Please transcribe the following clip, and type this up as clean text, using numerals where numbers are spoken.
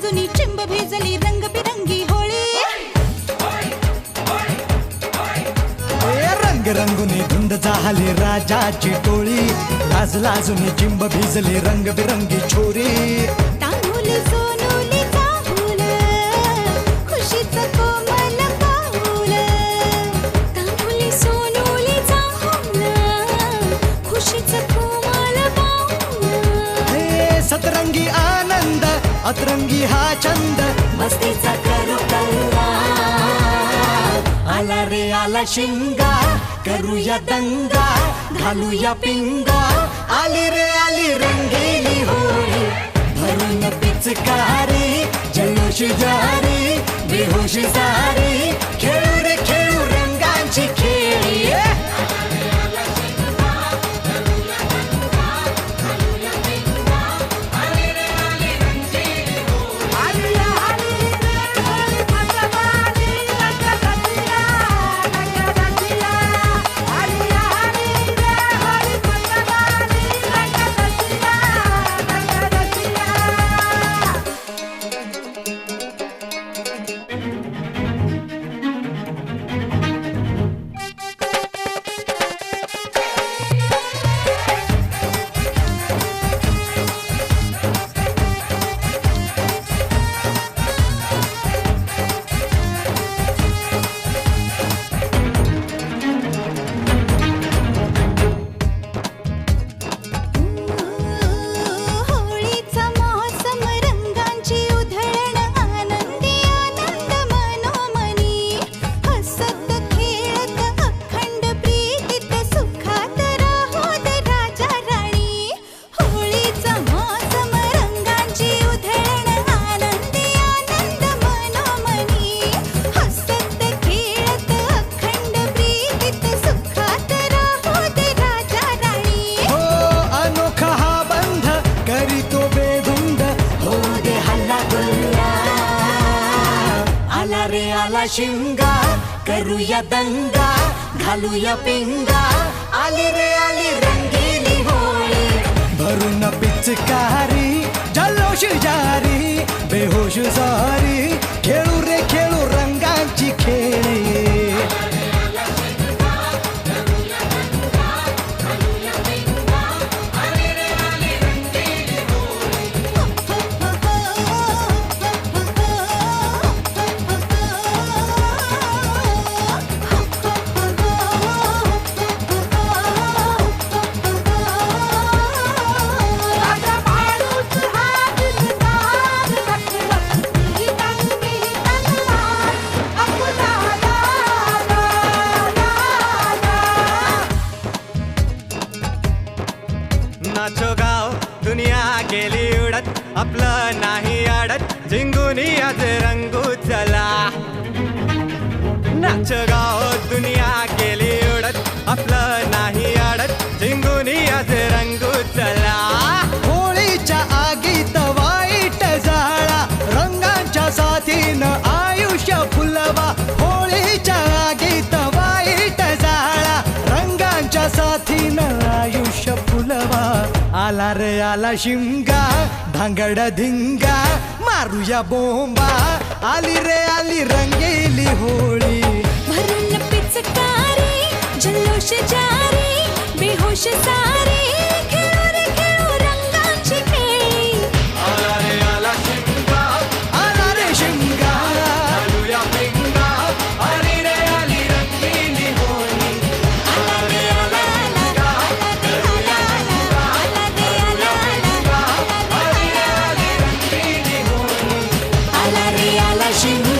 लाजूनी चिंब भिजली रंगबिरंगी होळी रंग रंगुनी धुंद झाली राजाची टोळी लाज लाजूनी चिंब भिजली रंगबिरंगी छोरी तांदूली सोनुली चाहूल खुशीचं कोमल पाऊल तांदूली सोनुली चाहूल खुशीचं कोमल पाऊल सतरंगी आनंद अतरंगी हा छंद मस्तीचा करू कल्ला आला रे आला शिंगा करूया दंगा घालूया पिंगा आली रे आली रंगीली होळी भरून पिचकारी जल्लोष जारी बेहोश सारी खेळू रे खेळू रंगांची खेळी आला शिंगा करूया दंगा घालूया पिंगा आली रे आली रंगीली होळी भरून पिचकारी जल्लोष जारी बेहोश सारी खेळू रे खेळू रंगांची खेळी नाचो गाव दुनिया गेली उडत आपलं नाही अडत जिंगुनी आज रंगू चला नाचो गाव दुनिया गेली उडत आपलं नाही अडत जिंगुनी आज रंगू चला होळीच्या आगीत वाईट जाळा रंगांच्या साथीनं आयुष्य फुलवा होळीच्या आगीत वाईट जाळा रंगांच्या साथीनं आयुष्य फुलवा आला रे आला शिमगा धांगड धिंगा मारूया बोंबा आली रे आली रंगीली होळी भरून पिचकारी जल्लोष जारी बेहोश सारी खेळू रे खेळू रंगांची खेळी आला रे आला शिमगा आला रे शिमगा घालूया पिंगा आली रे आली रंगीली होळी आला रे आला आला आला रे आला आला रे आला आला आली रे आली रंगीली होळी आला रे आला शिमगा